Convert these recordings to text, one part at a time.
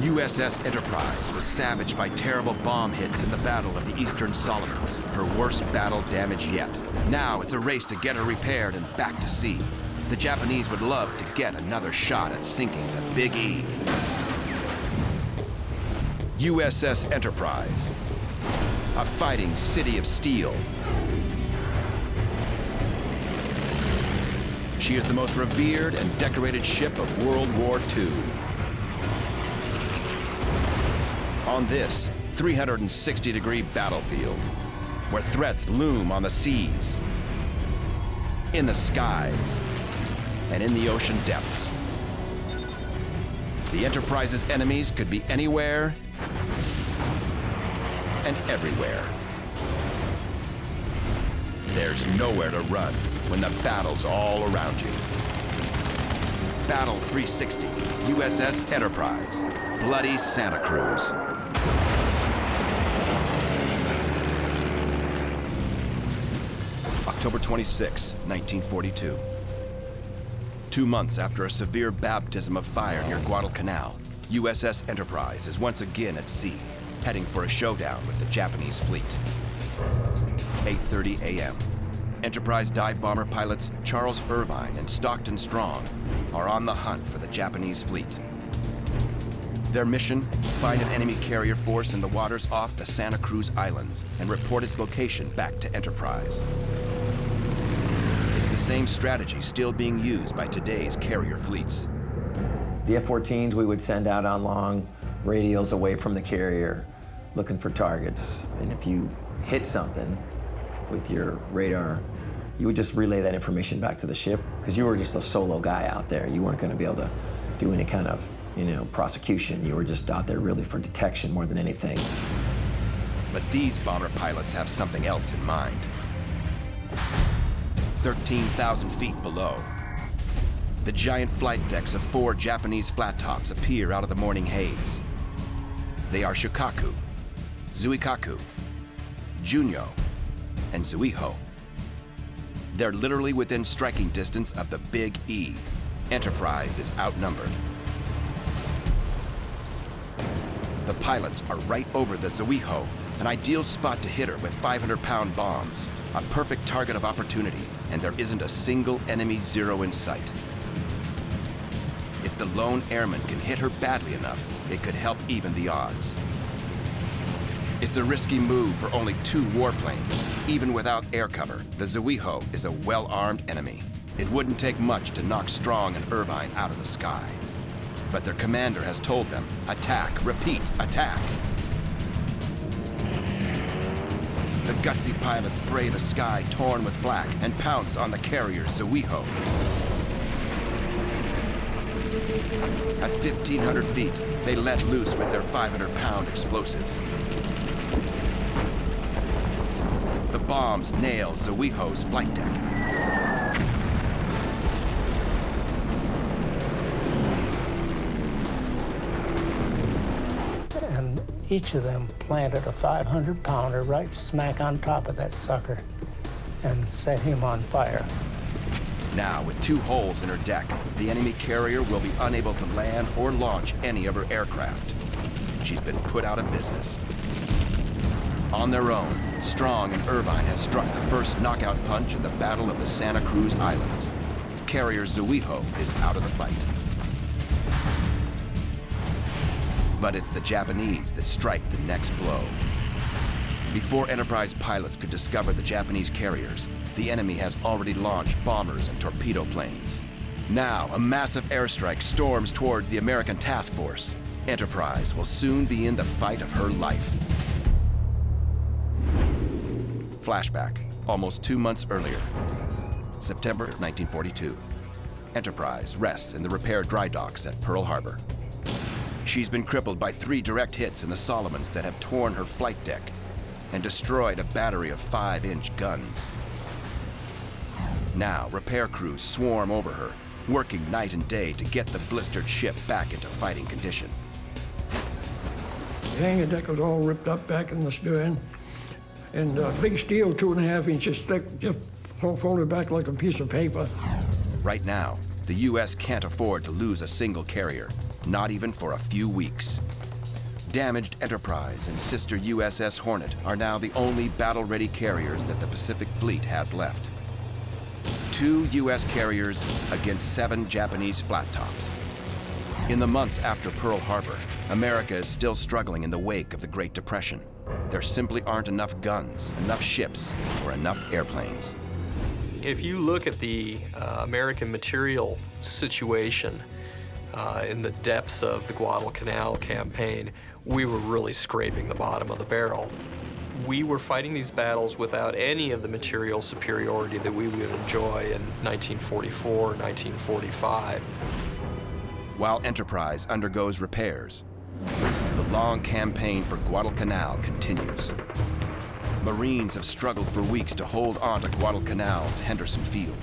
USS Enterprise was savaged by terrible bomb hits in the Battle of the Eastern Solomons, her worst battle damage yet. Now it's a race to get her repaired and back to sea. The Japanese would love to get another shot at sinking the Big E. USS Enterprise, a fighting city of steel. She is the most revered and decorated ship of World War II. On this 360-degree battlefield, where threats loom on the seas, in the skies, and in the ocean depths, the Enterprise's enemies could be anywhere and everywhere. There's nowhere to run when the battle's all around you. Battle 360, USS Enterprise, Bloody Santa Cruz. October 26, 1942. 2 months after a severe baptism of fire near Guadalcanal, USS Enterprise is once again at sea, heading for a showdown with the Japanese fleet. 8:30 a.m. Enterprise dive bomber pilots Charles Irvine and Stockton Strong are on the hunt for the Japanese fleet. Their mission, find an enemy carrier force in the waters off the Santa Cruz Islands and report its location back to Enterprise. It's the same strategy still being used by today's carrier fleets. The F-14s we would send out on long radials away from the carrier looking for targets. And if you hit something with your radar, you would just relay that information back to the ship because you were just a solo guy out there. You weren't going to be able to do any kind of, prosecution. You were just out there really for detection more than anything. But these bomber pilots have something else in mind. 13,000 feet below, the giant flight decks of 4 Japanese flat tops appear out of the morning haze. They are Shikaku, Zuikaku, Junyo, and Zuiho. They're literally within striking distance of the Big E. Enterprise is outnumbered. The pilots are right over the Zuiho, an ideal spot to hit her with 500-pound bombs, a perfect target of opportunity, and there isn't a single enemy Zero in sight. If the lone airman can hit her badly enough, it could help even the odds. It's a risky move for only 2 warplanes. Even without air cover, the Zuiho is a well-armed enemy. It wouldn't take much to knock Strong and Irvine out of the sky. But their commander has told them, attack, repeat, attack. The gutsy pilots brave a sky torn with flak and pounce on the carrier Zuiho. At 1,500 feet, they let loose with their 500-pound explosives. The bombs nail Zuiho's flight deck. And each of them planted a 500-pounder right smack on top of that sucker and set him on fire. Now, with 2 holes in her deck, the enemy carrier will be unable to land or launch any of her aircraft. She's been put out of business. On their own, Strong and Irvine has struck the first knockout punch in the Battle of the Santa Cruz Islands. Carrier Zuiho is out of the fight. But it's the Japanese that strike the next blow. Before Enterprise pilots could discover the Japanese carriers, the enemy has already launched bombers and torpedo planes. Now, a massive airstrike storms towards the American task force. Enterprise will soon be in the fight of her life. Flashback, almost 2 months earlier. September 1942. Enterprise rests in the repair dry docks at Pearl Harbor. She's been crippled by 3 direct hits in the Solomons that have torn her flight deck and destroyed a battery of 5-inch guns. Now, repair crews swarm over her, working night and day to get the blistered ship back into fighting condition. The hangar deck was all ripped up back in the stern, and big steel 2.5 inches thick, just folded back like a piece of paper. Right now, the U.S. can't afford to lose a single carrier, not even for a few weeks. Damaged Enterprise and sister USS Hornet are now the only battle-ready carriers that the Pacific Fleet has left. 2 U.S. carriers against 7 Japanese flat tops. In the months after Pearl Harbor, America is still struggling in the wake of the Great Depression. There simply aren't enough guns, enough ships, or enough airplanes. If you look at the American material situation in the depths of the Guadalcanal campaign, we were really scraping the bottom of the barrel. We were fighting these battles without any of the material superiority that we would enjoy in 1944, 1945. While Enterprise undergoes repairs, the long campaign for Guadalcanal continues. Marines have struggled for weeks to hold on to Guadalcanal's Henderson Field,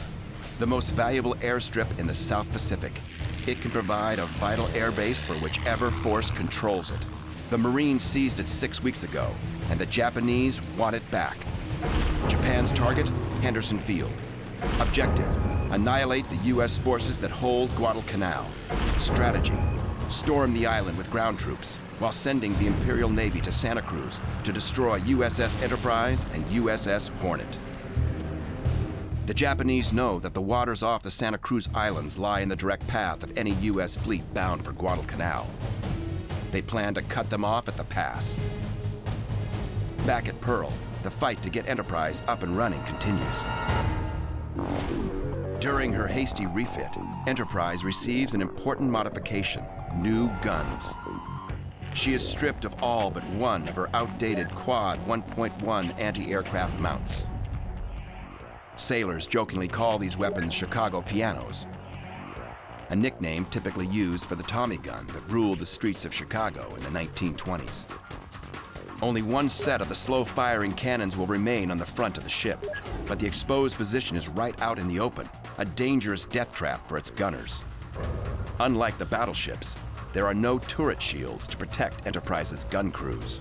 the most valuable airstrip in the South Pacific. It can provide a vital airbase for whichever force controls it. The Marines seized it 6 weeks ago, and the Japanese want it back. Japan's target, Henderson Field. Objective, annihilate the U.S. forces that hold Guadalcanal. Strategy, storm the island with ground troops while sending the Imperial Navy to Santa Cruz to destroy USS Enterprise and USS Hornet. The Japanese know that the waters off the Santa Cruz Islands lie in the direct path of any U.S. fleet bound for Guadalcanal. They plan to cut them off at the pass. Back at Pearl, the fight to get Enterprise up and running continues. During her hasty refit, Enterprise receives an important modification: new guns. She is stripped of all but one of her outdated Quad 1.1 anti-aircraft mounts. Sailors jokingly call these weapons Chicago pianos, a nickname typically used for the Tommy gun that ruled the streets of Chicago in the 1920s. Only one set of the slow-firing cannons will remain on the front of the ship, but the exposed position is right out in the open, a dangerous death trap for its gunners. Unlike the battleships, there are no turret shields to protect Enterprise's gun crews.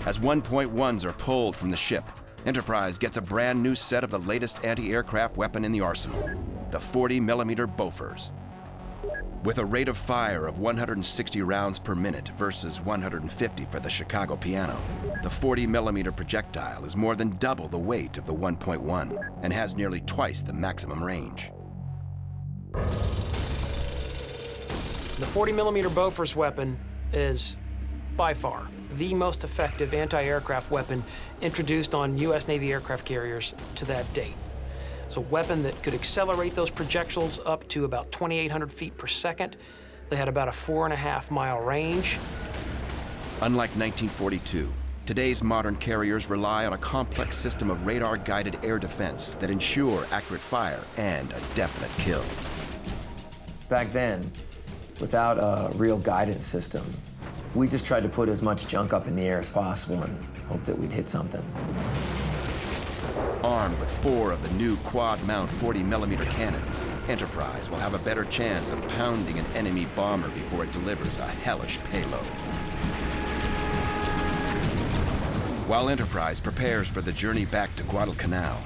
As 1.1s are pulled from the ship, Enterprise gets a brand new set of the latest anti-aircraft weapon in the arsenal, the 40mm Bofors. With a rate of fire of 160 rounds per minute versus 150 for the Chicago piano, the 40mm projectile is more than double the weight of the 1.1 and has nearly twice the maximum range. The 40mm Bofors weapon is, by far, the most effective anti-aircraft weapon introduced on U.S. Navy aircraft carriers to that date. It's a weapon that could accelerate those projectiles up to about 2,800 feet per second. They had about a 4.5-mile range. Unlike 1942, today's modern carriers rely on a complex system of radar-guided air defense that ensure accurate fire and a definite kill. Back then, without a real guidance system, we just tried to put as much junk up in the air as possible and hope that we'd hit something. Armed with 4 of the new quad-mount 40mm cannons, Enterprise will have a better chance of pounding an enemy bomber before it delivers a hellish payload. While Enterprise prepares for the journey back to Guadalcanal,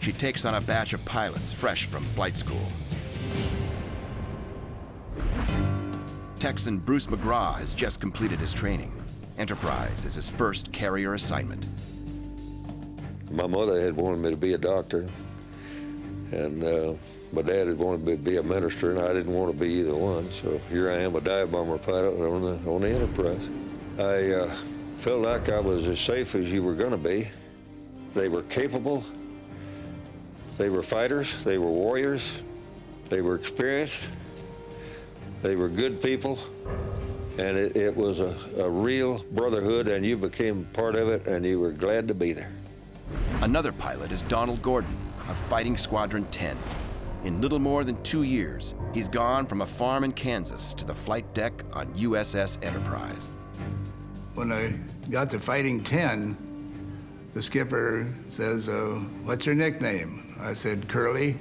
she takes on a batch of pilots fresh from flight school. Texan Bruce McGraw has just completed his training. Enterprise is his first carrier assignment. My mother had wanted me to be a doctor, and my dad had wanted me to be a minister, and I didn't want to be either one. So here I am, a dive bomber pilot on the Enterprise. I felt like I was as safe as you were going to be. They were capable. They were fighters. They were warriors. They were experienced. They were good people, and it was a real brotherhood, and you became part of it, and you were glad to be there. Another pilot is Donald Gordon of Fighting Squadron 10. In little more than 2 years, he's gone from a farm in Kansas to the flight deck on USS Enterprise. When I got to Fighting 10, the skipper says, "What's your nickname?" I said, "Curly."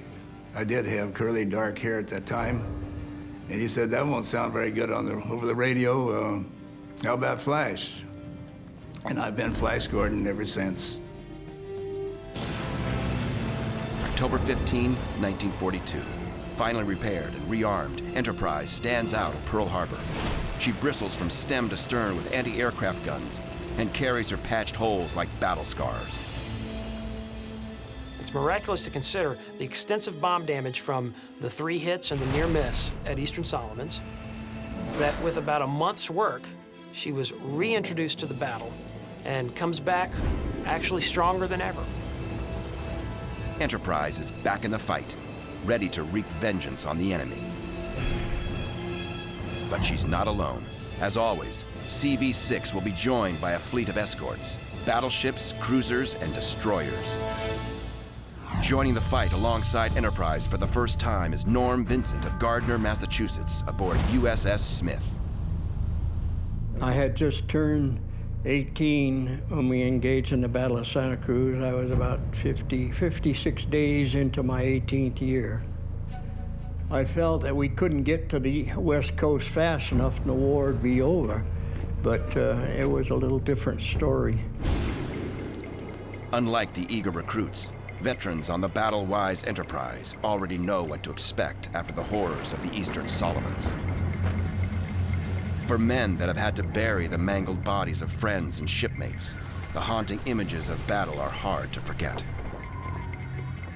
I did have curly dark hair at that time. And he said, "That won't sound very good over the radio. How about Flash?" And I've been Flash Gordon ever since. October 15, 1942. Finally repaired and rearmed, Enterprise stands out of Pearl Harbor. She bristles from stem to stern with anti-aircraft guns and carries her patched holes like battle scars. It's miraculous to consider the extensive bomb damage from the 3 hits and the near miss at Eastern Solomons, that with about a month's work, she was reintroduced to the battle and comes back actually stronger than ever. Enterprise is back in the fight, ready to wreak vengeance on the enemy. But she's not alone. As always, CV-6 will be joined by a fleet of escorts, battleships, cruisers, and destroyers. Joining the fight alongside Enterprise for the first time is Norm Vincent of Gardner, Massachusetts, aboard USS Smith. I had just turned 18 when we engaged in the Battle of Santa Cruz. I was about 56 days into my 18th year. I felt that we couldn't get to the West Coast fast enough and the war would be over, but it was a little different story. Unlike the eager recruits, veterans on the battle-wise Enterprise already know what to expect after the horrors of the Eastern Solomons. For men that have had to bury the mangled bodies of friends and shipmates, the haunting images of battle are hard to forget.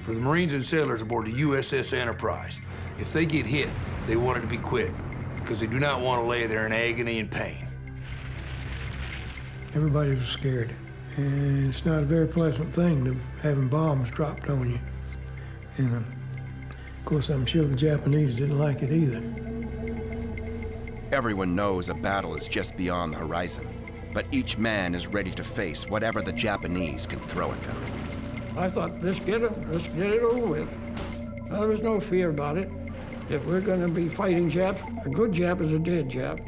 For the Marines and sailors aboard the USS Enterprise, if they get hit, they want it to be quick, because they do not want to lay there in agony and pain. Everybody was scared, and it's not a very pleasant thing to having bombs dropped on you. And of course, I'm sure the Japanese didn't like it either. Everyone knows a battle is just beyond the horizon, but each man is ready to face whatever the Japanese can throw at them. I thought, let's get it over with. There was no fear about it. If we're going to be fighting Japs, a good Jap is a dead Jap.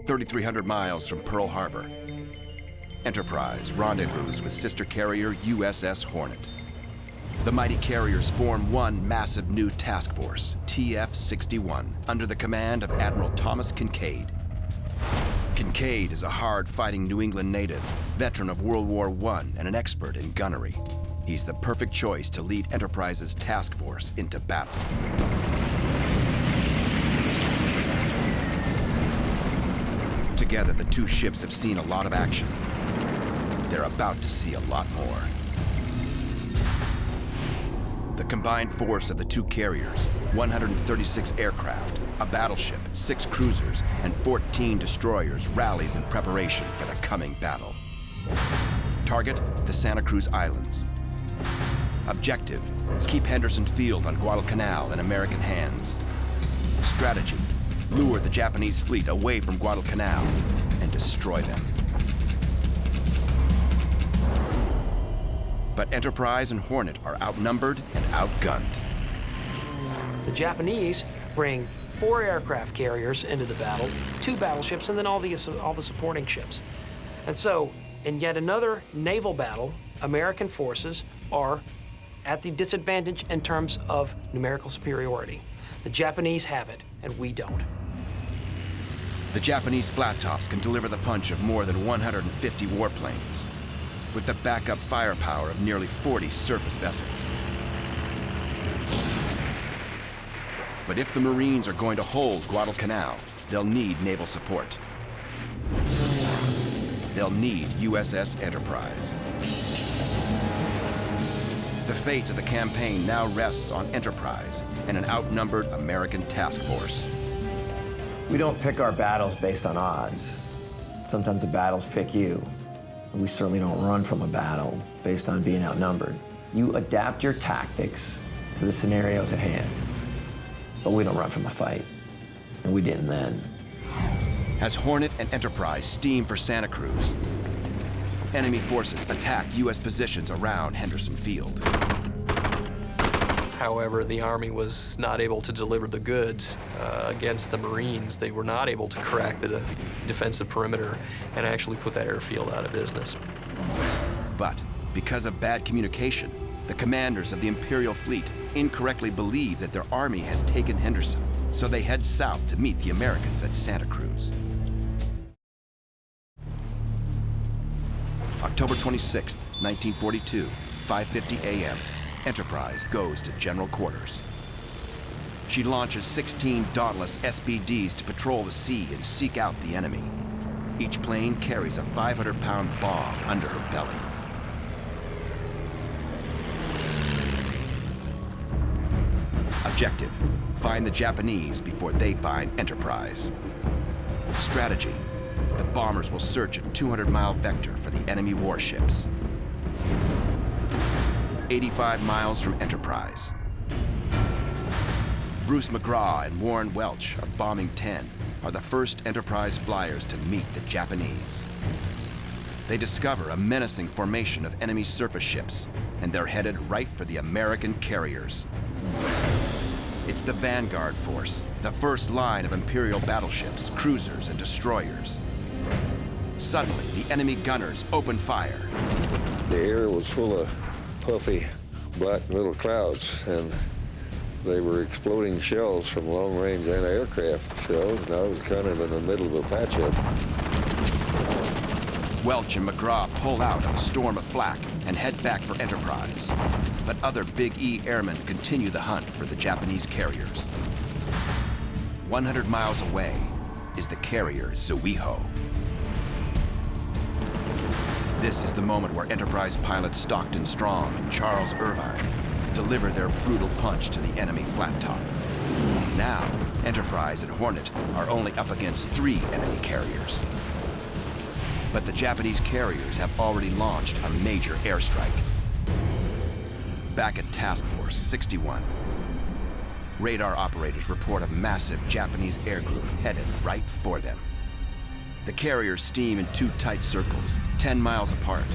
3,300 miles from Pearl Harbor, Enterprise rendezvous with sister carrier USS Hornet. The mighty carriers form one massive new task force, TF-61, under the command of Admiral Thomas Kincaid. Kincaid is a hard-fighting New England native, veteran of World War I and an expert in gunnery. He's the perfect choice to lead Enterprise's task force into battle. Together, the two ships have seen a lot of action. They're about to see a lot more. The combined force of the two carriers, 136 aircraft, a battleship, 6 cruisers, and 14 destroyers rallies in preparation for the coming battle. Target, the Santa Cruz Islands. Objective, keep Henderson Field on Guadalcanal in American hands. Strategy, lure the Japanese fleet away from Guadalcanal and destroy them. But Enterprise and Hornet are outnumbered and outgunned. The Japanese bring 4 aircraft carriers into the battle, 2 battleships, and then all the supporting ships. And so, in yet another naval battle, American forces are at the disadvantage in terms of numerical superiority. The Japanese have it, and we don't. The Japanese flat tops can deliver the punch of more than 150 warplanes, with the backup firepower of nearly 40 surface vessels. But if the Marines are going to hold Guadalcanal, they'll need naval support. They'll need USS Enterprise. The fate of the campaign now rests on Enterprise and an outnumbered American task force. We don't pick our battles based on odds. Sometimes the battles pick you. We certainly don't run from a battle based on being outnumbered. You adapt your tactics to the scenarios at hand. But we don't run from a fight, and we didn't then. As Hornet and Enterprise steam for Santa Cruz, enemy forces attack U.S. positions around Henderson Field. However, the Army was not able to deliver the goods against the Marines. They were not able to crack the defensive perimeter and actually put that airfield out of business. But because of bad communication, the commanders of the Imperial fleet incorrectly believe that their army has taken Henderson, so they head south to meet the Americans at Santa Cruz. October 26, 1942, 5:50 a.m., Enterprise goes to general quarters. She launches 16 Dauntless SBDs to patrol the sea and seek out the enemy. Each plane carries a 500-pound bomb under her belly. Objective: find the Japanese before they find Enterprise. Strategy: the bombers will search a 200-mile vector for the enemy warships. 85 miles from Enterprise. Bruce McGraw and Warren Welch of Bombing 10 are the first Enterprise flyers to meet the Japanese. They discover a menacing formation of enemy surface ships, and they're headed right for the American carriers. It's the Vanguard Force, the first line of Imperial battleships, cruisers, and destroyers. Suddenly, the enemy gunners open fire. The air was full of puffy, black little clouds, and they were exploding shells from long-range anti-aircraft shells, and I was kind of in the middle of a patch-up. Welch and McGraw pull out of a storm of flak and head back for Enterprise. But other Big E airmen continue the hunt for the Japanese carriers. 100 miles away is the carrier Zuiho. This is the moment where Enterprise pilots Stockton Strong and Charles Irvine deliver their brutal punch to the enemy flat top. Now, Enterprise and Hornet are only up against 3 enemy carriers. But the Japanese carriers have already launched a major airstrike. Back at Task Force 61, radar operators report a massive Japanese air group headed right for them. The carriers steam in 2 tight circles, 10 miles apart.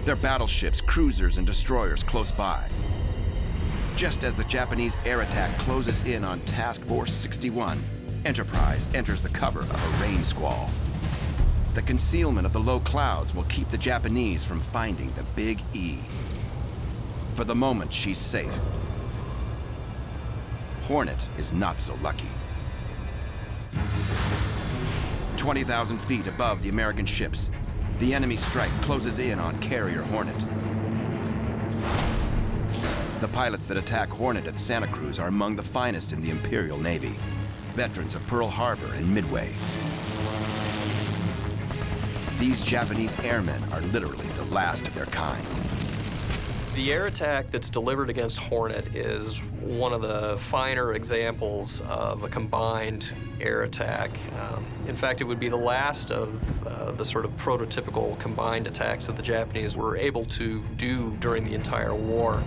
Their battleships, cruisers, and destroyers close by. Just as the Japanese air attack closes in on Task Force 61, Enterprise enters the cover of a rain squall. The concealment of the low clouds will keep the Japanese from finding the Big E. For the moment, she's safe. Hornet is not so lucky. 20,000 feet above the American ships, the enemy strike closes in on carrier Hornet. The pilots that attack Hornet at Santa Cruz are among the finest in the Imperial Navy, veterans of Pearl Harbor and Midway. These Japanese airmen are literally the last of their kind. The air attack that's delivered against Hornet is one of the finer examples of a combined air attack. In fact, it would be the last of the sort of prototypical combined attacks that the Japanese were able to do during the entire war.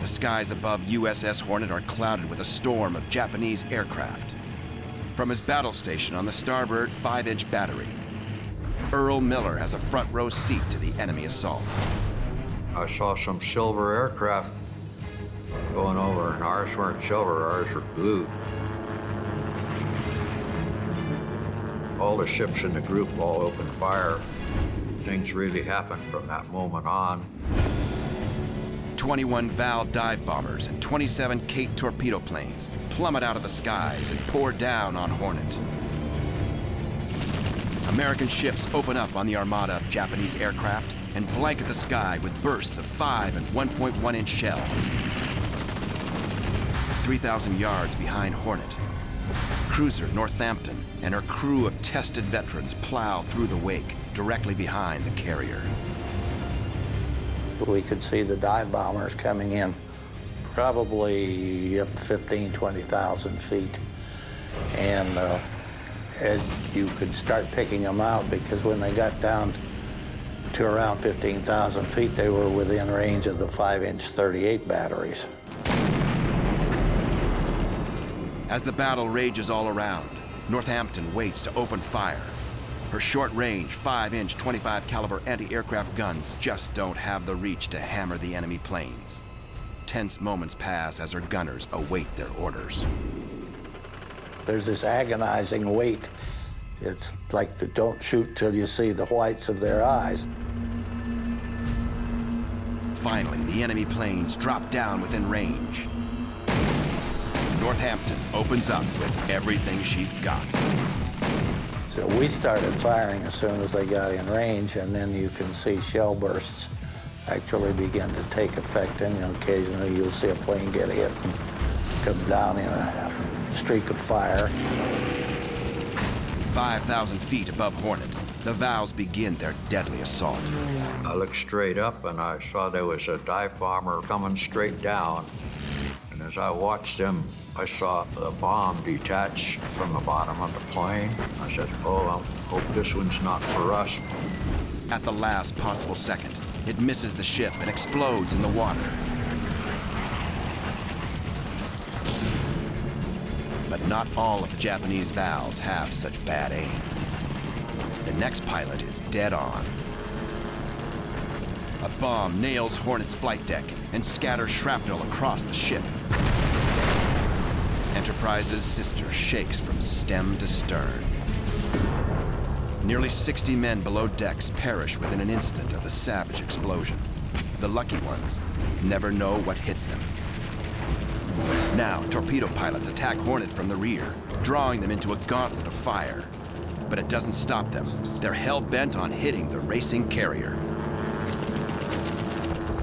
The skies above USS Hornet are clouded with a storm of Japanese aircraft. From his battle station on the starboard 5-inch battery, Earl Miller has a front row seat to the enemy assault. I saw some silver aircraft going over, and ours weren't silver, ours were blue. All the ships in the group all opened fire. Things really happened from that moment on. 21 Val dive bombers and 27 Kate torpedo planes plummet out of the skies and pour down on Hornet. American ships open up on the armada of Japanese aircraft and blanket the sky with bursts of 5 and 1.1-inch shells. 3,000 yards behind Hornet, cruiser Northampton and her crew of tested veterans plow through the wake directly behind the carrier. We could see the dive bombers coming in probably up 15, 20,000 feet. And as you could start picking them out, because when they got down to around 15,000 feet, they were within range of the 5-inch 38 batteries. As the battle rages all around, Northampton waits to open fire. Her short-range, 5-inch 25 caliber anti-aircraft guns just don't have the reach to hammer the enemy planes. Tense moments pass as her gunners await their orders. There's this agonizing wait. It's like the don't shoot till you see the whites of their eyes. Finally, the enemy planes drop down within range. Northampton opens up with everything she's got. So we started firing as soon as they got in range, and then you can see shell bursts actually begin to take effect, and occasionally you'll see a plane get hit. come down in a streak of fire. 5,000 feet above Hornet, the Vals begin their deadly assault. I looked straight up and I saw there was a dive bomber coming straight down. And as I watched him, I saw a bomb detach from the bottom of the plane. I said, oh, I hope this one's not for us. At the last possible second, it misses the ship and explodes in the water. But not all of the Japanese Vals have such bad aim. The next pilot is dead on. A bomb nails Hornet's flight deck and scatters shrapnel across the ship. Enterprise's sister shakes from stem to stern. Nearly 60 men below decks perish within an instant of the savage explosion. The lucky ones never know what hits them. Now, torpedo pilots attack Hornet from the rear, drawing them into a gauntlet of fire. But it doesn't stop them. They're hell-bent on hitting the racing carrier.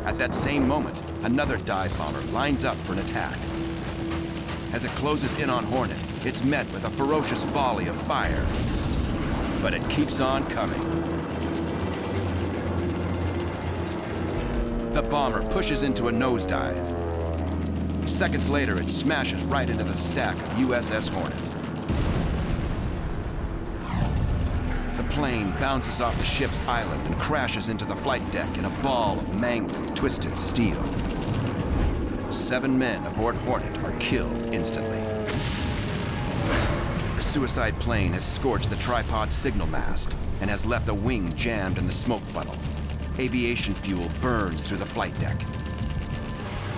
At that same moment, another dive bomber lines up for an attack. As it closes in on Hornet, it's met with a ferocious volley of fire. But it keeps on coming. The bomber pushes into a nosedive. Seconds later, it smashes right into the stack of USS Hornet. The plane bounces off the ship's island and crashes into the flight deck in a ball of mangled, twisted steel. 7 men aboard Hornet are killed instantly. The suicide plane has scorched the tripod signal mast and has left a wing jammed in the smoke funnel. Aviation fuel burns through the flight deck.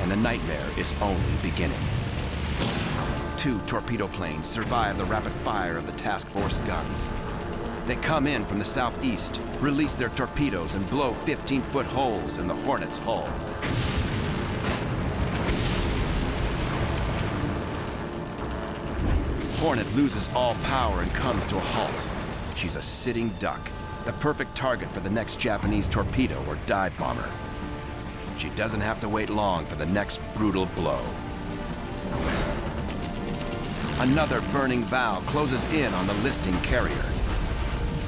And the nightmare is only beginning. 2 torpedo planes survive the rapid fire of the task force guns. They come in from the southeast, release their torpedoes, and blow 15-foot holes in the Hornet's hull. Hornet loses all power and comes to a halt. She's a sitting duck, the perfect target for the next Japanese torpedo or dive bomber. She doesn't have to wait long for the next brutal blow. Another burning Val closes in on the listing carrier.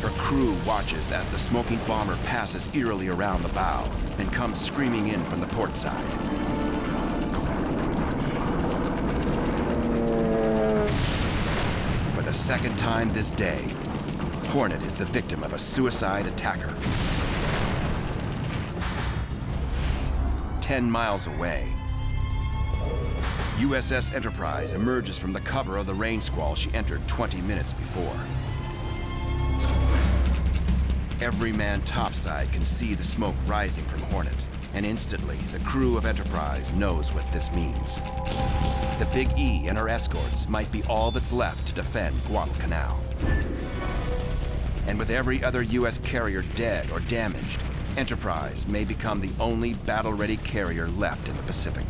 Her crew watches as the smoking bomber passes eerily around the bow and comes screaming in from the port side. For the second time this day, Hornet is the victim of a suicide attacker. 10 miles away, USS Enterprise emerges from the cover of the rain squall she entered 20 minutes before. Every man topside can see the smoke rising from Hornet, and instantly the crew of Enterprise knows what this means. The Big E and her escorts might be all that's left to defend Guadalcanal. And with every other U.S. carrier dead or damaged, Enterprise may become the only battle-ready carrier left in the Pacific.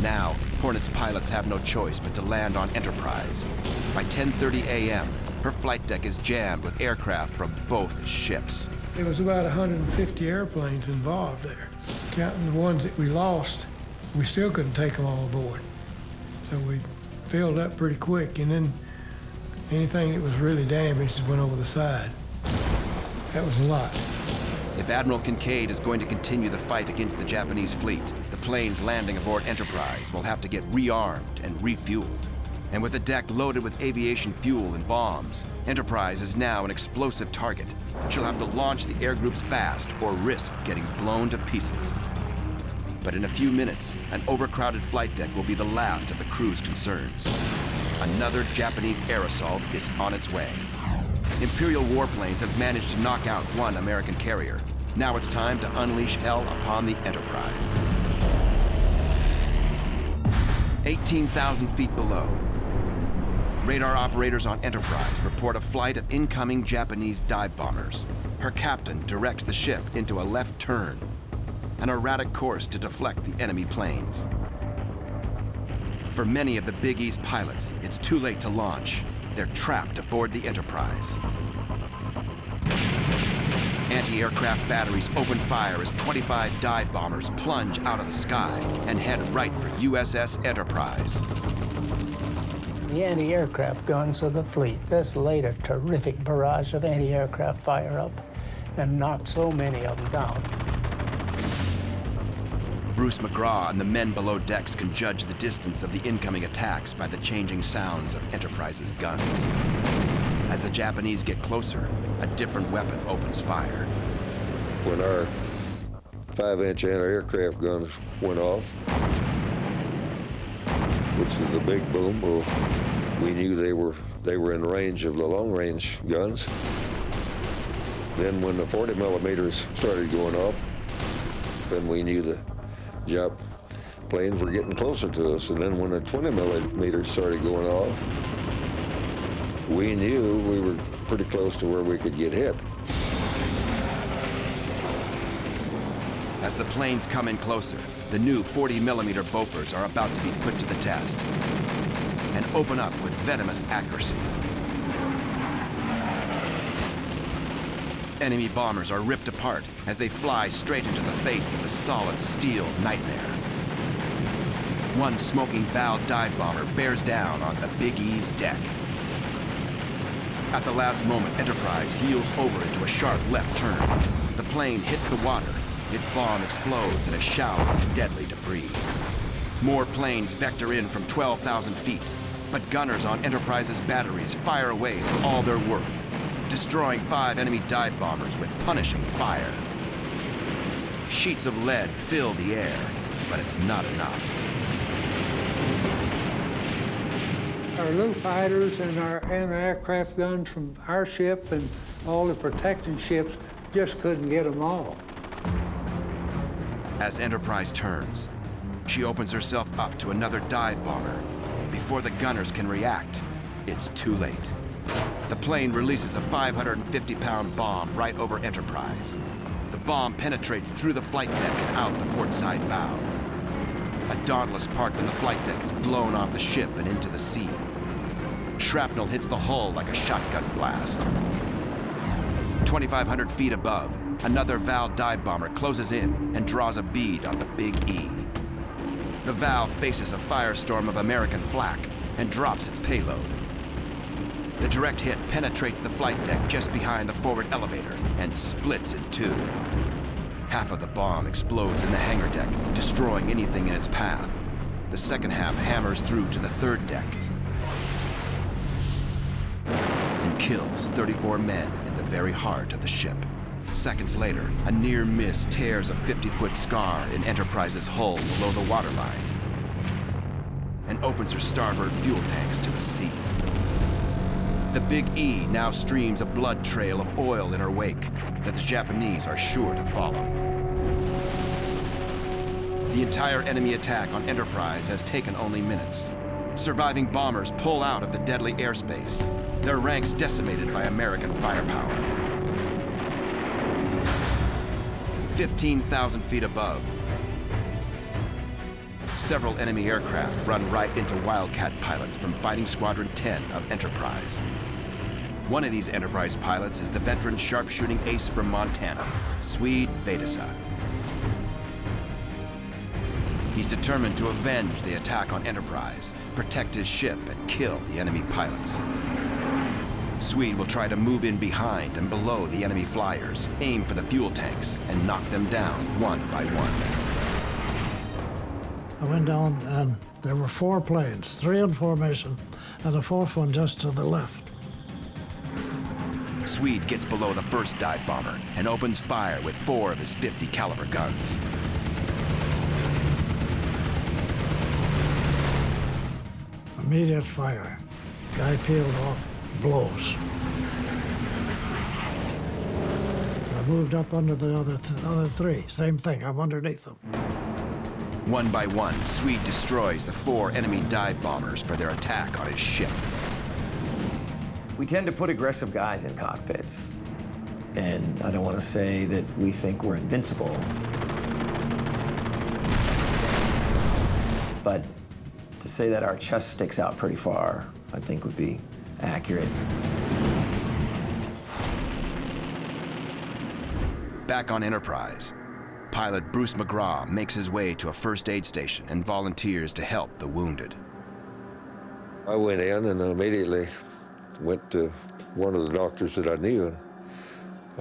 Now, Hornet's pilots have no choice but to land on Enterprise. By 10:30 a.m., her flight deck is jammed with aircraft from both ships. There was about 150 airplanes involved there. Counting the ones that we lost, we still couldn't take them all aboard. So we filled up pretty quick, and then anything that was really damaged went over the side. That was a lot. If Admiral Kincaid is going to continue the fight against the Japanese fleet, the planes landing aboard Enterprise will have to get rearmed and refueled. And with the deck loaded with aviation fuel and bombs, Enterprise is now an explosive target. She'll have to launch the air groups fast or risk getting blown to pieces. But in a few minutes, an overcrowded flight deck will be the last of the crew's concerns. Another Japanese air assault is on its way. Imperial warplanes have managed to knock out one American carrier. Now it's time to unleash hell upon the Enterprise. 18,000 feet below, radar operators on Enterprise report a flight of incoming Japanese dive bombers. Her captain directs the ship into a left turn, an erratic course to deflect the enemy planes. For many of the Big E's pilots, it's too late to launch. They're trapped aboard the Enterprise. Anti-aircraft batteries open fire as 25 dive bombers plunge out of the sky and head right for USS Enterprise. The anti-aircraft guns of the fleet just laid a terrific barrage of anti-aircraft fire up and knocked so many of them down. Bruce McGraw and the men below decks can judge the distance of the incoming attacks by the changing sounds of Enterprise's guns. As the Japanese get closer, a different weapon opens fire. When our 5-inch anti-aircraft guns went off, which is the big boom, well, we knew they were in range of the long-range guns. Then when the 40 millimeters started going off, then we knew the Jap planes were getting closer to us. And then when the 20 millimeters started going off, we knew we were pretty close to where we could get hit. As the planes come in closer, the new 40-millimeter Bofors are about to be put to the test and open up with venomous accuracy. Enemy bombers are ripped apart as they fly straight into the face of the solid steel nightmare. One smoking Val dive bomber bears down on the Big E's deck. At the last moment, Enterprise heels over into a sharp left turn. The plane hits the water. Its bomb explodes in a shower of deadly debris. More planes vector in from 12,000 feet, but gunners on Enterprise's batteries fire away for all they're worth, destroying 5 enemy dive bombers with punishing fire. Sheets of lead fill the air, but it's not enough. Our little fighters and our anti-aircraft guns from our ship and all the protecting ships just couldn't get them all. As Enterprise turns, she opens herself up to another dive bomber. Before the gunners can react, it's too late. The plane releases a 550-pound bomb right over Enterprise. The bomb penetrates through the flight deck and out the portside bow. A Dauntless parked on the flight deck is blown off the ship and into the sea. Shrapnel hits the hull like a shotgun blast. 2,500 feet above, another Val dive bomber closes in and draws a bead on the Big E. The Val faces a firestorm of American flak and drops its payload. The direct hit penetrates the flight deck just behind the forward elevator and splits in two. Half of the bomb explodes in the hangar deck, destroying anything in its path. The second half hammers through to the third deck and kills 34 men in the very heart of the ship. Seconds later, a near miss tears a 50-foot scar in Enterprise's hull below the waterline and opens her starboard fuel tanks to the sea. The Big E now streams a blood trail of oil in her wake that the Japanese are sure to follow. The entire enemy attack on Enterprise has taken only minutes. Surviving bombers pull out of the deadly airspace, their ranks decimated by American firepower. 15,000 feet above, several enemy aircraft run right into Wildcat pilots from Fighting Squadron 10 of Enterprise. One of these Enterprise pilots is the veteran sharpshooting ace from Montana, Swede Vedasa. He's determined to avenge the attack on Enterprise, protect his ship, and kill the enemy pilots. Swede will try to move in behind and below the enemy flyers, aim for the fuel tanks, and knock them down one by one. I went down and there were 4 planes, 3 in formation, and a 4th one just to the left. Swede gets below the first dive bomber and opens fire with 4 of his 50 caliber guns. Immediate fire. Guy peeled off, blows. I moved up under the other 3. Same thing, I'm underneath them. One by one, Swede destroys the 4 enemy dive bombers for their attack on his ship. We tend to put aggressive guys in cockpits. And I don't want to say that we think we're invincible. But to say that our chest sticks out pretty far, I think would be accurate. Back on Enterprise, pilot Bruce McGraw makes his way to a first aid station and volunteers to help the wounded. I went in and immediately went to one of the doctors that I knew, and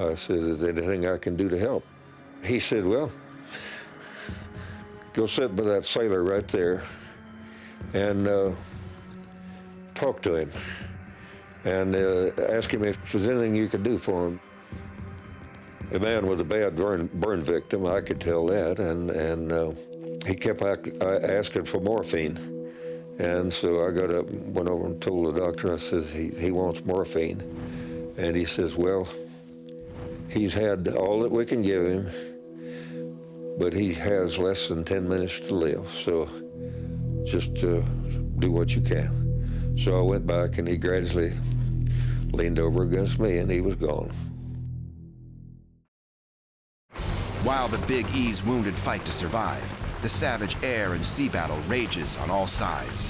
I said, is there anything I can do to help? He said, well, go sit by that sailor right there and talk to him and ask him if there's anything you could do for him. The man was a bad burn victim, I could tell that, and he kept asking for morphine. And so I got up, went over and told the doctor, I said, he wants morphine. And he says, well, he's had all that we can give him, but he has less than 10 minutes to live, so just do what you can. So I went back, and he gradually leaned over against me, and he was gone. While the Big E's wounded fight to survive, the savage air and sea battle rages on all sides.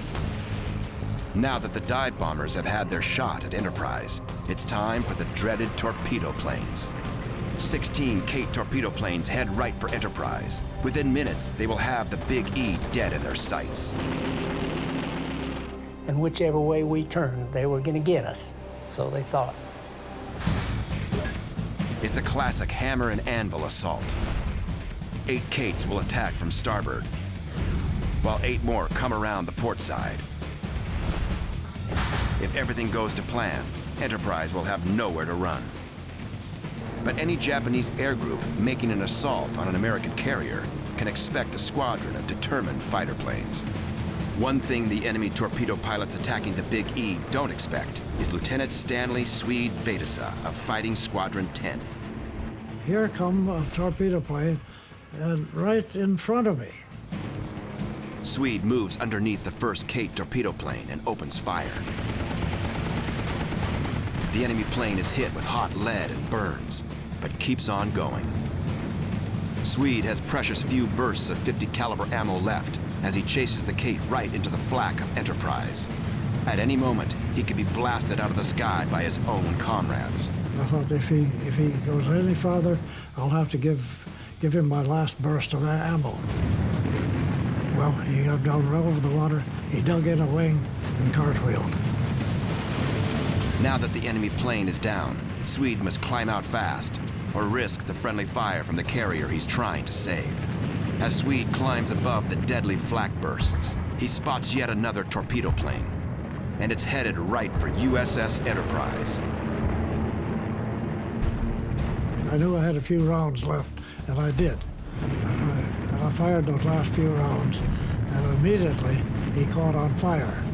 Now that the dive bombers have had their shot at Enterprise, it's time for the dreaded torpedo planes. 16 Kate torpedo planes head right for Enterprise. Within minutes, they will have the Big E dead in their sights. And whichever way we turned, they were going to get us, so they thought. It's a classic hammer and anvil assault. 8 Kates will attack from starboard, while 8 more come around the port side. If everything goes to plan, Enterprise will have nowhere to run. But any Japanese air group making an assault on an American carrier can expect a squadron of determined fighter planes. One thing the enemy torpedo pilots attacking the Big E don't expect is Lieutenant Stanley Swede Vedasa of Fighting Squadron 10. Here come a torpedo plane, and right in front of me. Swede moves underneath the first Kate torpedo plane and opens fire. The enemy plane is hit with hot lead and burns, but keeps on going. Swede has precious few bursts of .50 caliber ammo left as he chases the Kate right into the flak of Enterprise. At any moment, he could be blasted out of the sky by his own comrades. I thought if he goes any farther, I'll have to give him my last burst of ammo. Well, he got down right over the water, he dug in a wing and cartwheeled. Now that the enemy plane is down, Swede must climb out fast or risk the friendly fire from the carrier he's trying to save. As Swede climbs above the deadly flak bursts, he spots yet another torpedo plane, and it's headed right for USS Enterprise. I knew I had a few rounds left, and I did. And I fired those last few rounds, and immediately he caught on fire.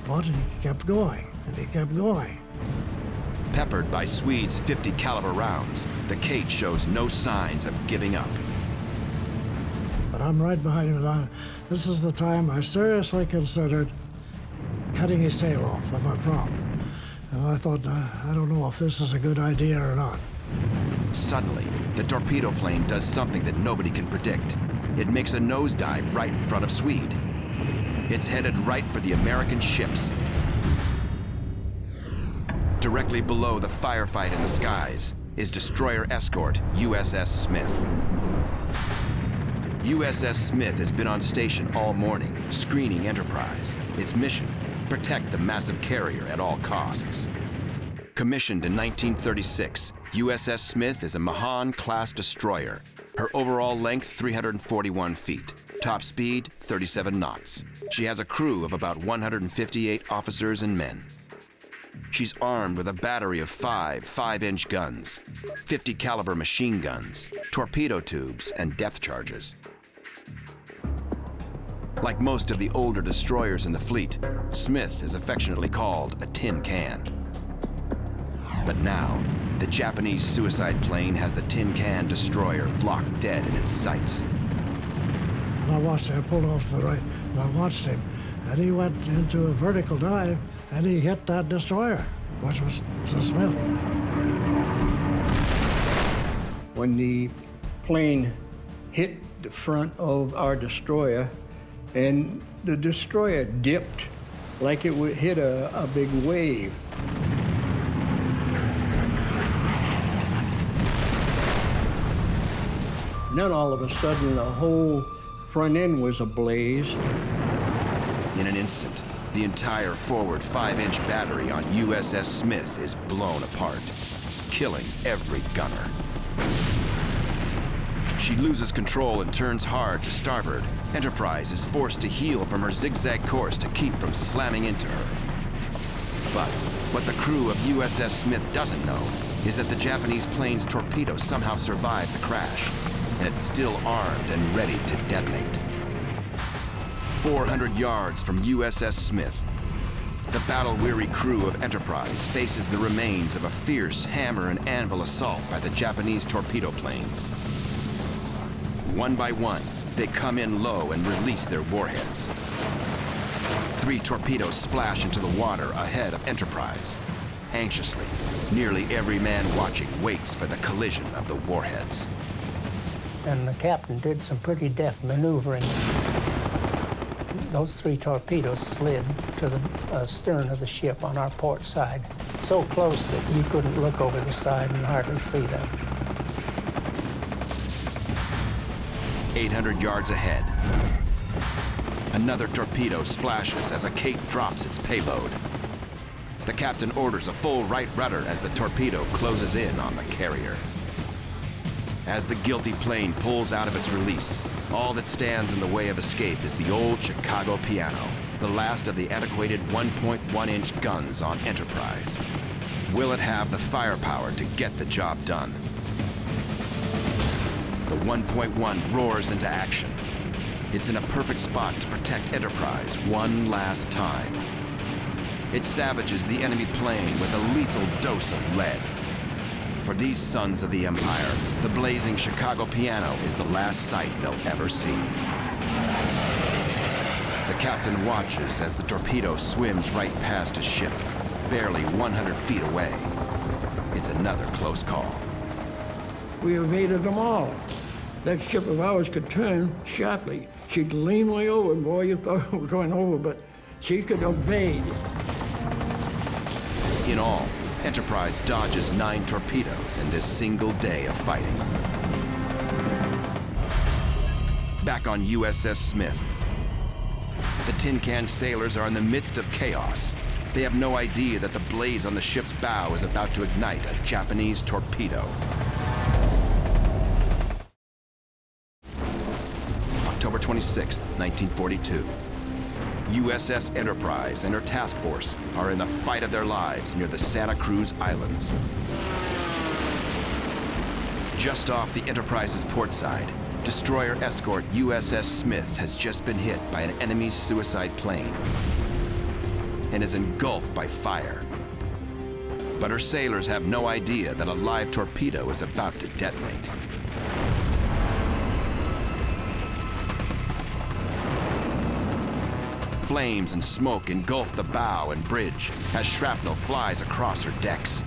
But he kept going, and he kept going. Peppered by Swede's .50 caliber rounds, the Kate shows no signs of giving up. But I'm right behind him, and this is the time I seriously considered cutting his tail off with my prop. And I thought, I don't know if this is a good idea or not. Suddenly, the torpedo plane does something that nobody can predict. It makes a nosedive right in front of Swede. It's headed right for the American ships. Directly below the firefight in the skies is destroyer escort USS Smith. USS Smith has been on station all morning, screening Enterprise. Its mission, protect the massive carrier at all costs. Commissioned in 1936, USS Smith is a Mahan-class destroyer. Her overall length, 341 feet. Top speed, 37 knots. She has a crew of about 158 officers and men. She's armed with a battery of 5 5-inch guns, .50 caliber machine guns, torpedo tubes, and depth charges. Like most of the older destroyers in the fleet, Smith is affectionately called a tin can. But now, the Japanese suicide plane has the tin can destroyer locked dead in its sights. And I watched him, I pulled off to the right, and I watched him, and he went into a vertical dive, and he hit that destroyer, which was the Smith. When the plane hit the front of our destroyer, and the destroyer dipped like it would hit a big wave. And then all of a sudden, the whole front end was ablaze. In an instant, the entire forward 5-inch battery on USS Smith is blown apart, killing every gunner. She loses control and turns hard to starboard. Enterprise is forced to heel from her zigzag course to keep from slamming into her. But what the crew of USS Smith doesn't know is that the Japanese plane's torpedo somehow survived the crash, and it's still armed and ready to detonate. 400 yards from USS Smith, the battle-weary crew of Enterprise faces the remains of a fierce hammer and anvil assault by the Japanese torpedo planes. One by one, they come in low and release their warheads. 3 torpedoes splash into the water ahead of Enterprise. Anxiously, nearly every man watching waits for the collision of the warheads. And the captain did some pretty deft maneuvering. Those 3 torpedoes slid to the stern of the ship on our port side, so close that you couldn't look over the side and hardly see them. 800 yards ahead, another torpedo splashes as a Cape drops its payload. The captain orders a full right rudder as the torpedo closes in on the carrier. As the guilty plane pulls out of its release, all that stands in the way of escape is the old Chicago piano, the last of the antiquated 1.1-inch guns on Enterprise. Will it have the firepower to get the job done? The 1.1 roars into action. It's in a perfect spot to protect Enterprise one last time. It savages the enemy plane with a lethal dose of lead. For these sons of the Empire, the blazing Chicago piano is the last sight they'll ever see. The captain watches as the torpedo swims right past his ship, barely 100 feet away. It's another close call. We evaded them all. That ship of ours could turn sharply. She'd lean way over, and boy, you thought it was going over, but she could evade. In all, Enterprise dodges 9 torpedoes in this single day of fighting. Back on USS Smith, the tin can sailors are in the midst of chaos. They have no idea that the blaze on the ship's bow is about to ignite a Japanese torpedo. October 26, 1942. USS Enterprise and her task force are in the fight of their lives near the Santa Cruz Islands. Just off the Enterprise's port side, destroyer escort USS Smith has just been hit by an enemy suicide plane and is engulfed by fire. But her sailors have no idea that a live torpedo is about to detonate. Flames and smoke engulf the bow and bridge as shrapnel flies across her decks.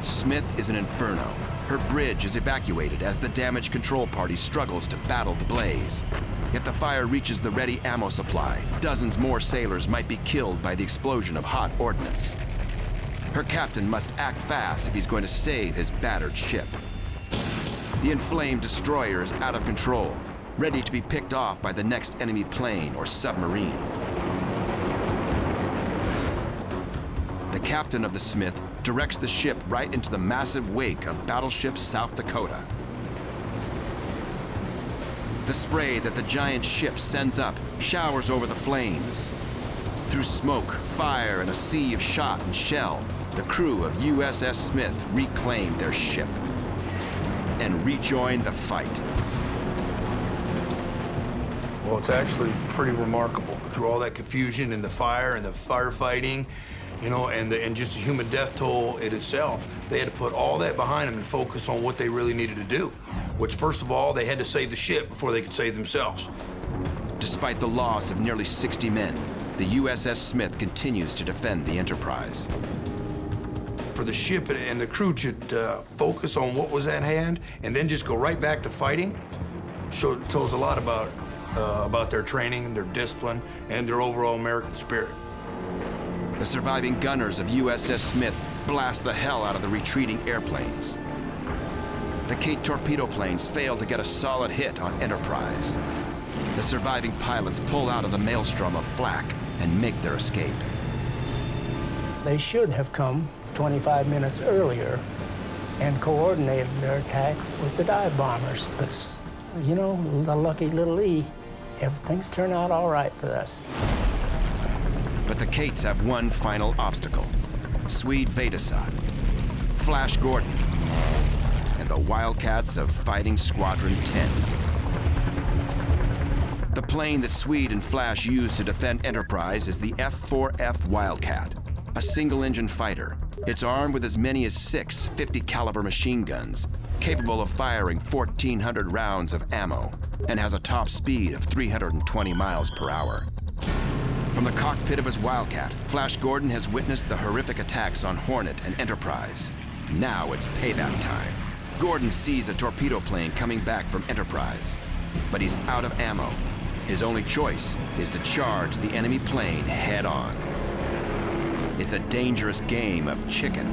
Smith is an inferno. Her bridge is evacuated as the damage control party struggles to battle the blaze. If the fire reaches the ready ammo supply, dozens more sailors might be killed by the explosion of hot ordnance. Her captain must act fast if he's going to save his battered ship. The inflamed destroyer is out of control, ready to be picked off by the next enemy plane or submarine. The captain of the Smith directs the ship right into the massive wake of battleship South Dakota. The spray that the giant ship sends up showers over the flames. Through smoke, fire, and a sea of shot and shell, the crew of USS Smith reclaimed their ship and rejoined the fight. Well, it's actually pretty remarkable. Through all that confusion and the fire and the firefighting, you know, and just the human death toll in itself, they had to put all that behind them and focus on what they really needed to do, which, first of all, they had to save the ship before they could save themselves. Despite the loss of nearly 60 men, the USS Smith continues to defend the Enterprise. For the ship and the crew to focus on what was at hand and then just go right back to fighting tells a lot about their training and their discipline and their overall American spirit. The surviving gunners of USS Smith blast the hell out of the retreating airplanes. The Kate torpedo planes fail to get a solid hit on Enterprise. The surviving pilots pull out of the maelstrom of flak and make their escape. They should have come 25 minutes earlier and coordinated their attack with the dive bombers. But, you know, the lucky little E, everything's turned out all right for us. But the Kates have one final obstacle. Swede Vedasa, Flash Gordon, and the Wildcats of Fighting Squadron 10. The plane that Swede and Flash used to defend Enterprise is the F-4F Wildcat, a single-engine fighter. It's armed with as many as 6 50-caliber machine guns, capable of firing 1,400 rounds of ammo, and has a top speed of 320 miles per hour. From the cockpit of his Wildcat, Flash Gordon has witnessed the horrific attacks on Hornet and Enterprise. Now it's payback time. Gordon sees a torpedo plane coming back from Enterprise, but he's out of ammo. His only choice is to charge the enemy plane head on. It's a dangerous game of chicken.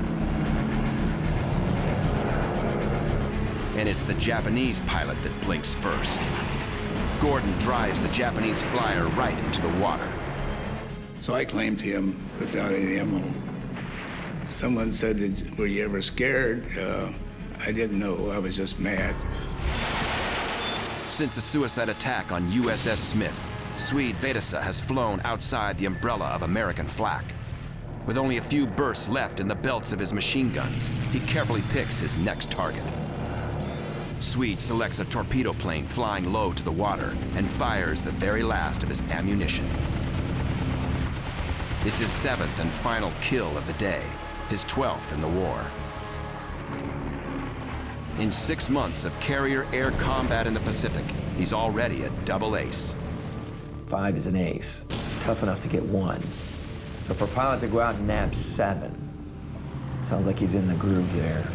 And it's the Japanese pilot that blinks first. Gordon drives the Japanese flyer right into the water. So I claimed him without any ammo. Someone said, were you ever scared? I didn't know, I was just mad. Since the suicide attack on USS Smith, Swede Vedasa has flown outside the umbrella of American flak. With only a few bursts left in the belts of his machine guns, he carefully picks his next target. Swede selects a torpedo plane flying low to the water and fires the very last of his ammunition. It's his 7th and final kill of the day, his 12th in the war. In 6 months of carrier air combat in the Pacific, he's already a double ace. 5 is an ace. It's tough enough to get 1. So for a pilot to go out and nab 7, it sounds like he's in the groove there.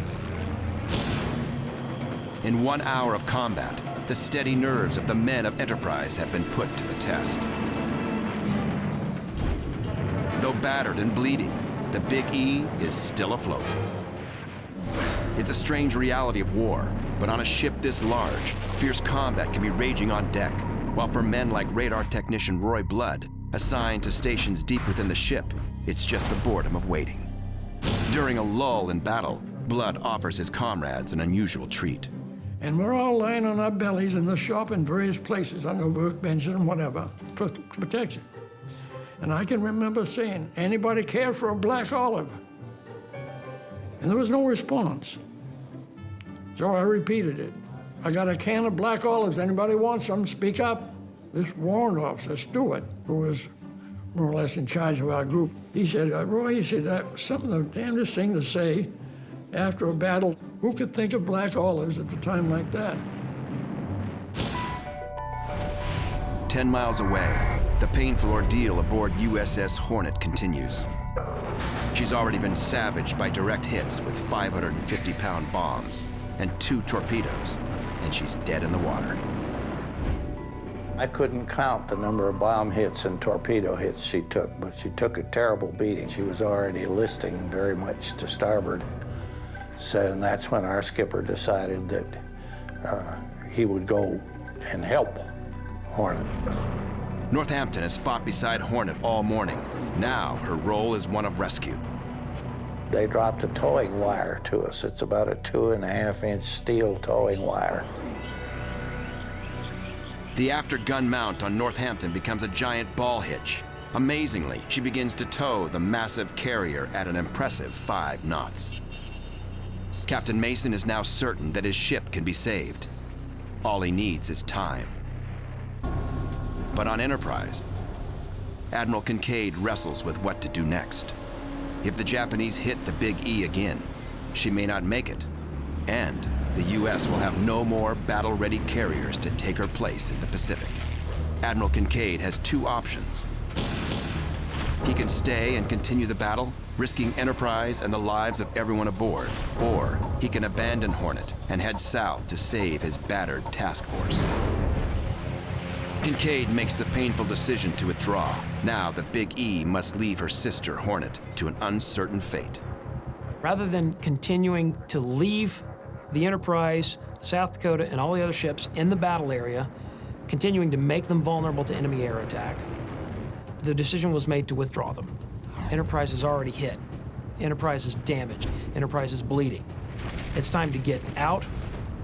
In 1 hour of combat, the steady nerves of the men of Enterprise have been put to the test. Though battered and bleeding, the Big E is still afloat. It's a strange reality of war, but on a ship this large, fierce combat can be raging on deck, while for men like radar technician Roy Blood, assigned to stations deep within the ship, it's just the boredom of waiting. During a lull in battle, Blood offers his comrades an unusual treat. And we're all lying on our bellies in the shop in various places, on the workbenches and whatever, for protection. And I can remember saying, anybody care for a black olive? And there was no response. So I repeated it. I got a can of black olives. Anybody want some? Speak up. This warrant officer, Stewart, who was more or less in charge of our group, he said, Roy, he said, that's something of the damnedest thing to say after a battle. Who could think of black olives at a time like that? 10 miles away, the painful ordeal aboard USS Hornet continues. She's already been savaged by direct hits with 550-pound bombs and 2 torpedoes, and she's dead in the water. I couldn't count the number of bomb hits and torpedo hits she took, but she took a terrible beating. She was already listing very much to starboard. So and that's when our skipper decided that he would go and help Hornet. Northampton has fought beside Hornet all morning. Now her role is one of rescue. They dropped a towing wire to us. It's about a 2.5-inch steel towing wire. The after gun mount on Northampton becomes a giant ball hitch. Amazingly, she begins to tow the massive carrier at an impressive 5 knots. Captain Mason is now certain that his ship can be saved. All he needs is time. But on Enterprise, Admiral Kincaid wrestles with what to do next. If the Japanese hit the Big E again, she may not make it, and the U.S. will have no more battle-ready carriers to take her place in the Pacific. Admiral Kincaid has 2 options. He can stay and continue the battle, risking Enterprise and the lives of everyone aboard, or he can abandon Hornet and head south to save his battered task force. Kincaid makes the painful decision to withdraw. Now the Big E must leave her sister, Hornet, to an uncertain fate. Rather than continuing to leave the Enterprise, South Dakota, and all the other ships in the battle area, continuing to make them vulnerable to enemy air attack, the decision was made to withdraw them. Enterprise is already hit. Enterprise is damaged. Enterprise is bleeding. It's time to get out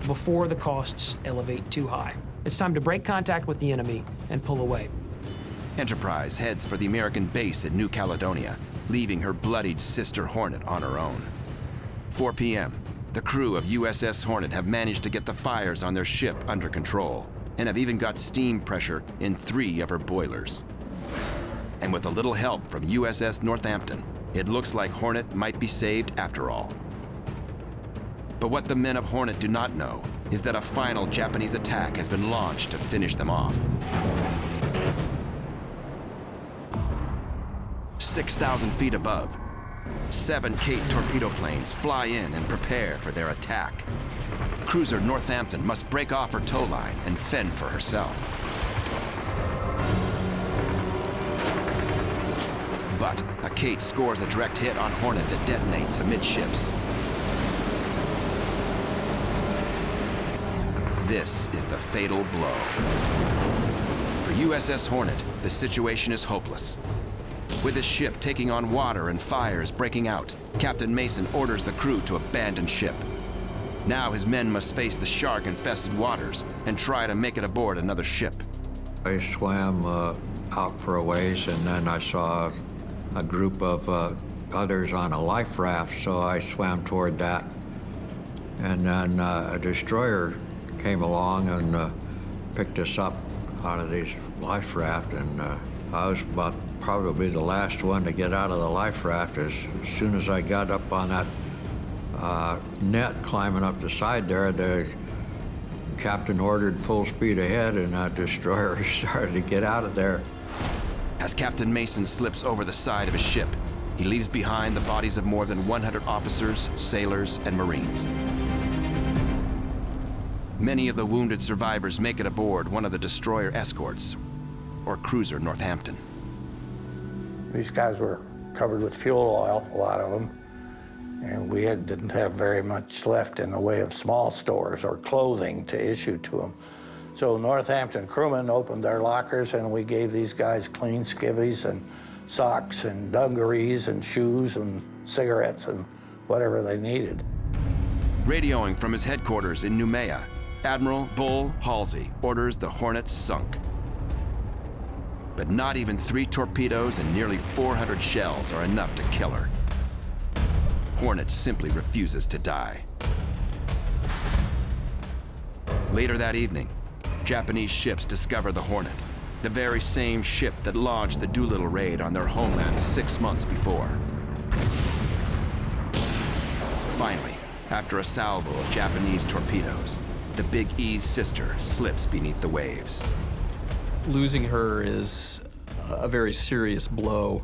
before the costs elevate too high. It's time to break contact with the enemy and pull away. Enterprise heads for the American base at New Caledonia, leaving her bloodied sister Hornet on her own. 4 p.m. The crew of USS Hornet have managed to get the fires on their ship under control and have even got steam pressure in 3 of her boilers. And with a little help from USS Northampton, it looks like Hornet might be saved after all. But what the men of Hornet do not know is that a final Japanese attack has been launched to finish them off. 6,000 feet above, 7 Kate torpedo planes fly in and prepare for their attack. Cruiser Northampton must break off her tow line and fend for herself. But a Kate scores a direct hit on Hornet that detonates amidships. This is the fatal blow. For USS Hornet, the situation is hopeless. With his ship taking on water and fires breaking out, Captain Mason orders the crew to abandon ship. Now his men must face the shark-infested waters and try to make it aboard another ship. I swam out for a ways, and then I saw a group of others on a life raft, so I swam toward that. And then a destroyer came along and picked us up out of these life raft, and I was about probably the last one to get out of the life raft. As soon as I got up on that net climbing up the side there, the captain ordered full speed ahead, and that destroyer started to get out of there. As Captain Mason slips over the side of his ship, he leaves behind the bodies of more than 100 officers, sailors, and Marines. Many of the wounded survivors make it aboard one of the destroyer escorts, or cruiser Northampton. These guys were covered with fuel oil, a lot of them, and we didn't have very much left in the way of small stores or clothing to issue to them. So Northampton crewmen opened their lockers, and we gave these guys clean skivvies and socks and dungarees and shoes and cigarettes and whatever they needed. Radioing from his headquarters in Noumea, Admiral Bull Halsey orders the Hornet sunk. But not even 3 torpedoes and nearly 400 shells are enough to kill her. Hornet simply refuses to die. Later that evening, Japanese ships discover the Hornet, the very same ship that launched the Doolittle raid on their homeland 6 months before. Finally, after a salvo of Japanese torpedoes, the Big E's sister slips beneath the waves. Losing her is a very serious blow.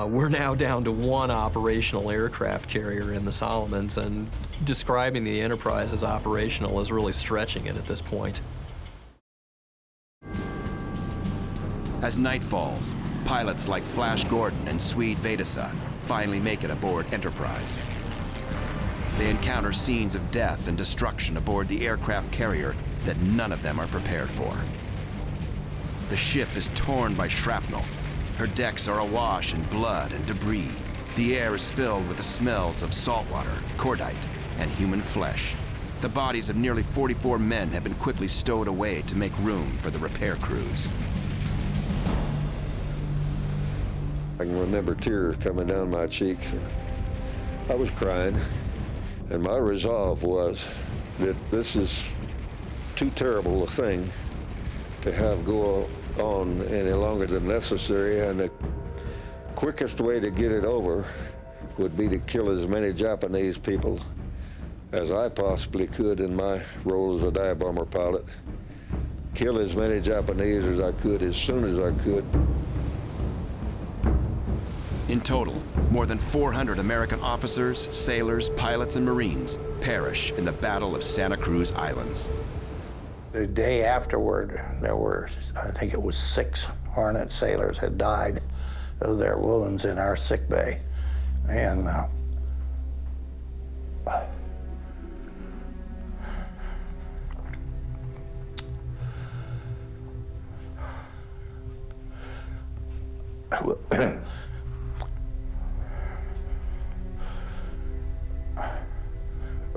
We're now down to 1 operational aircraft carrier in the Solomons, and describing the Enterprise as operational is really stretching it at this point. As night falls, pilots like Flash Gordon and Swede Vedasa finally make it aboard Enterprise. They encounter scenes of death and destruction aboard the aircraft carrier that none of them are prepared for. The ship is torn by shrapnel. Her decks are awash in blood and debris. The air is filled with the smells of saltwater, cordite, and human flesh. The bodies of nearly 44 men have been quickly stowed away to make room for the repair crews. I can remember tears coming down my cheeks. I was crying, and my resolve was that this is too terrible a thing to have go on any longer than necessary, and the quickest way to get it over would be to kill as many Japanese people as I possibly could in my role as a dive bomber pilot. Kill as many Japanese as I could as soon as I could. In total, more than 400 American officers, sailors, pilots, and Marines perish in the Battle of Santa Cruz Islands. The day afterward, there were, I think it was 6 Hornet sailors had died of their wounds in our sick bay.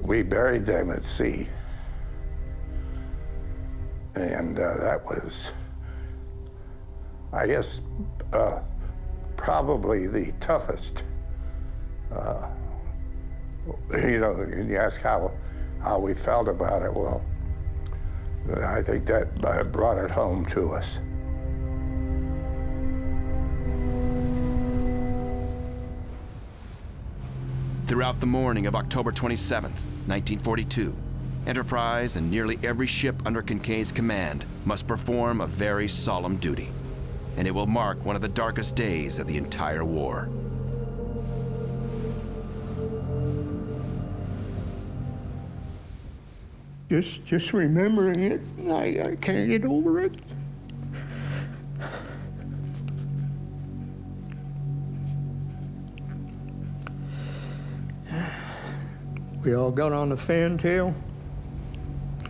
We buried them at sea. And that was, I guess, probably the toughest. You know, and you ask how we felt about it. Well, I think that brought it home to us. Throughout the morning of October 27th, 1942, Enterprise and nearly every ship under Kincaid's command must perform a very solemn duty, and it will mark one of the darkest days of the entire war. Just remembering it, I can't get over it. We all got on the fantail,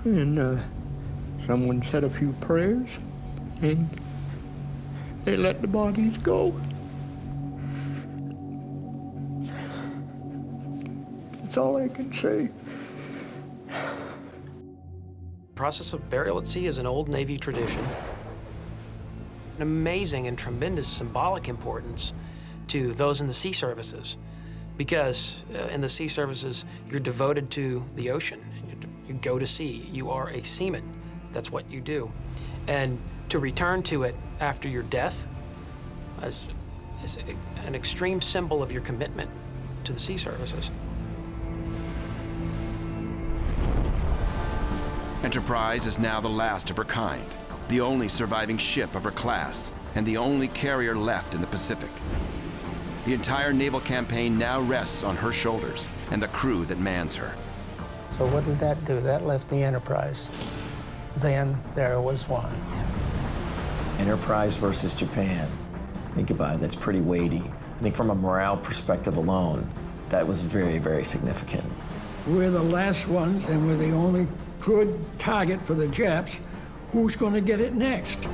and someone said a few prayers, and they let the bodies go. That's all I can say. The process of burial at sea is an old Navy tradition. An amazing and tremendous symbolic importance to those in the sea services, because in the sea services, you're devoted to the ocean. You go to sea. You are a seaman. That's what you do. And to return to it after your death is an extreme symbol of your commitment to the sea services. Enterprise is now the last of her kind, the only surviving ship of her class, and the only carrier left in the Pacific. The entire naval campaign now rests on her shoulders and the crew that mans her. So what did that do? That left the Enterprise. Then there was one. Enterprise versus Japan. Think about it, that's pretty weighty. I think from a morale perspective alone, that was very, very significant. We're the last ones, and we're the only good target for the Japs. Who's going to get it next?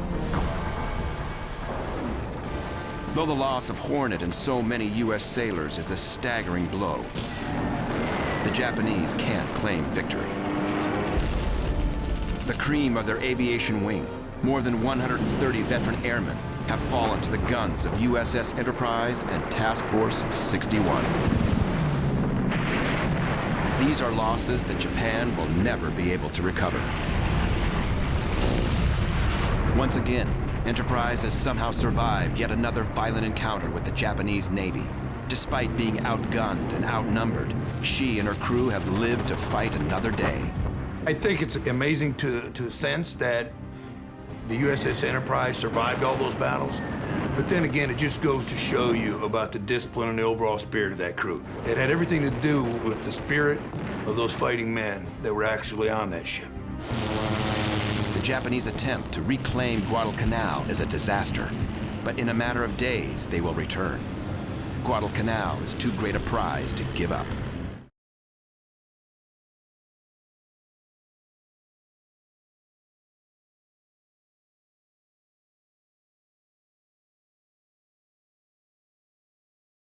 Though the loss of Hornet and so many U.S. sailors is a staggering blow, the Japanese can't claim victory. The cream of their aviation wing, more than 130 veteran airmen, have fallen to the guns of USS Enterprise and Task Force 61. These are losses that Japan will never be able to recover. Once again, Enterprise has somehow survived yet another violent encounter with the Japanese Navy. Despite being outgunned and outnumbered, she and her crew have lived to fight another day. I think it's amazing to sense that the USS Enterprise survived all those battles. But then again, it just goes to show you about the discipline and the overall spirit of that crew. It had everything to do with the spirit of those fighting men that were actually on that ship. The Japanese attempt to reclaim Guadalcanal is a disaster, but in a matter of days, they will return. Guadalcanal is too great a prize to give up.